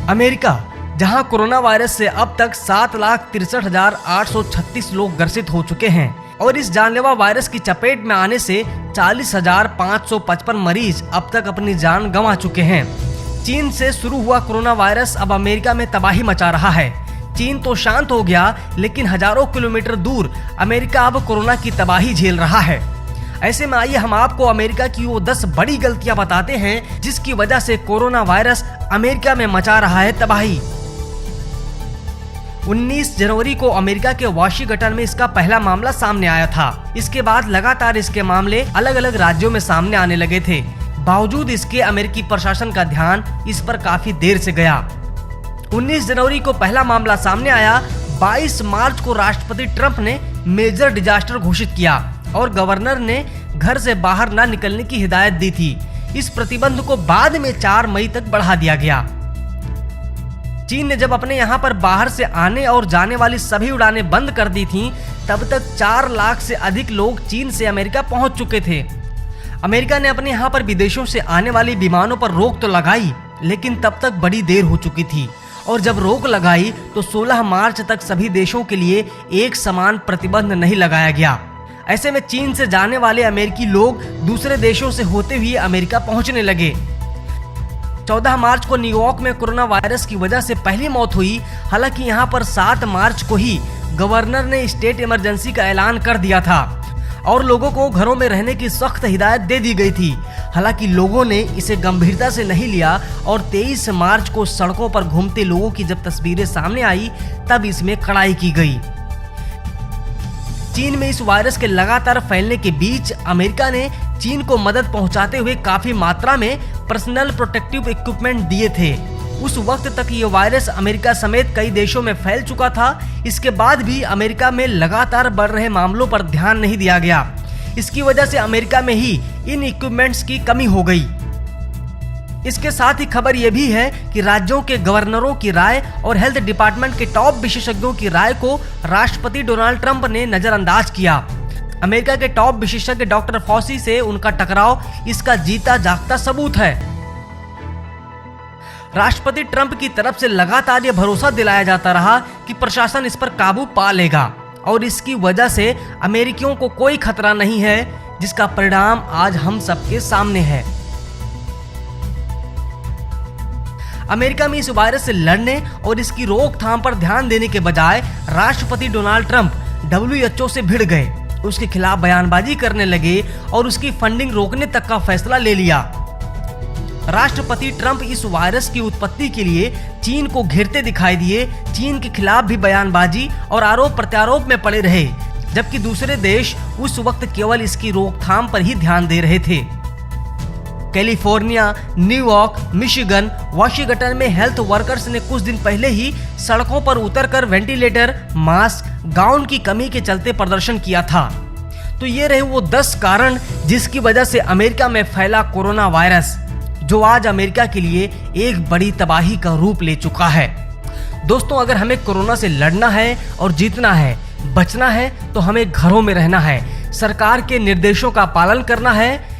America, जहां corona virus से अब तक 7,63,836 लोग ग्रसित हो चुके हैं और इस जानलेवा वायरस की चपेट में आने से 40,555 मरीज अब तक अपनी जान गंवा चुके हैं। चीन से शुरू हुआ कोरोना वायरस अब अमेरिका में तबाही मचा रहा है। चीन तो शांत हो गया, लेकिन हजारों किलोमीटर दूर अमेरिका अब कोरोना की तबाही झेल रहा है। ऐसे में आइए हम आपको अमेरिका की वो 10 बड़ी गलतियां बताते हैं जिसकी वजह से कोरोना वायरस अमेरिका में मचा रहा है तबाही। 19 जनवरी को अमेरिका के वाशिंगटन में इसका पहला मामला सामने आया था। इसके बाद लगातार इसके मामले अलग अलग राज्यों में सामने आने लगे थे। बावजूद इसके अमेरिकी प्रशासन का ध्यान इस पर काफी देर से गया। 19 जनवरी को पहला मामला सामने आया। 22 मार्च को राष्ट्रपति ट्रंप ने मेजर डिजास्टर घोषित किया और गवर्नर ने घर से बाहर न निकलने की हिदायत दी थी। इस प्रतिबंध को बाद में 4 मई तक बढ़ा दिया गया। चीन ने जब अपने यहाँ पर बाहर से आने और जाने वाली सभी उड़ानें बंद कर दी थीं, तब तक 4 लाख से अधिक लोग चीन से अमेरिका पहुंच चुके थे। अमेरिका ने अपने यहाँ पर विदेशों से आने वाली विमानों पर रोक तो लगाई, लेकिन तब तक बड़ी देर हो चुकी थी और जब रोक लगाई तो 16 मार्च तक सभी देशों के लिए एक समान प्रतिबंध नहीं लगाया गया। ऐसे में चीन से जाने वाले अमेरिकी लोग दूसरे देशों से होते हुए अमेरिका पहुंचने लगे। 14 मार्च को न्यूयॉर्क में कोरोना वायरस की वजह से पहली मौत हुई। हालांकि यहां पर 7 मार्च को ही गवर्नर ने स्टेट इमरजेंसी का ऐलान कर दिया था और लोगों को घरों में रहने की सख्त हिदायत दे दी गई थी। हालांकि लोगों ने इसे गंभीरता से नहीं लिया और 23 मार्च को सड़कों पर घूमते लोगों की जब तस्वीरें सामने आई तब इसमें कड़ाई की गई। चीन में इस वायरस के लगातार फैलने के बीच अमेरिका ने चीन को मदद पहुंचाते हुए काफी मात्रा में पर्सनल प्रोटेक्टिव इक्विपमेंट दिए थे। उस वक्त तक ये वायरस अमेरिका समेत कई देशों में फैल चुका था। इसके बाद भी अमेरिका में लगातार बढ़ रहे मामलों पर ध्यान नहीं दिया गया। इसकी वजह से अमेरिका में ही इन इक्विपमेंट्स की कमी हो गई। इसके साथ ही खबर यह भी है कि राज्यों के गवर्नरों की राय और हेल्थ डिपार्टमेंट के टॉप विशेषज्ञों की राय को राष्ट्रपति डोनाल्ड ट्रंप ने नजरअंदाज किया। अमेरिका के टॉप विशेषज्ञ डॉक्टर फॉसी से उनका टकराव इसका जीता जागता सबूत है। राष्ट्रपति ट्रंप की तरफ से लगातार यह भरोसा दिलाया जाता रहा कि प्रशासन इस पर काबू पा लेगा और इसकी वजह से अमेरिकियों को कोई खतरा नहीं है, जिसका परिणाम आज हम सबके सामने है। अमेरिका में इस वायरस से लड़ने और इसकी रोकथाम पर ध्यान देने के बजाय राष्ट्रपति डोनाल्ड ट्रंप WHO से भिड़ गए, उसके खिलाफ बयानबाजी करने लगे और उसकी फंडिंग रोकने तक का फैसला ले लिया। राष्ट्रपति ट्रंप इस वायरस की उत्पत्ति के लिए चीन को घेरते दिखाई दिए। चीन के खिलाफ भी बयानबाजी और आरोप प्रत्यारोप में पड़े रहे, जबकि दूसरे देश उस वक्त केवल इसकी रोकथाम पर ही ध्यान दे रहे थे। कैलिफोर्निया, न्यूयॉर्क, मिशिगन, वाशिंगटन में हेल्थ वर्कर्स ने कुछ दिन पहले ही सड़कों पर उतरकर वेंटिलेटर, मास्क, गाउन की कमी के चलते प्रदर्शन किया था। तो ये रहे वो 10 कारण जिसकी वजह से अमेरिका में फैला कोरोना वायरस, जो आज अमेरिका के लिए एक बड़ी तबाही का रूप ले चुका है। दोस्तों, अगर हमें कोरोना से लड़ना है और जीतना है, बचना है, तो हमें घरों में रहना है, सरकार के निर्देशों का पालन करना है,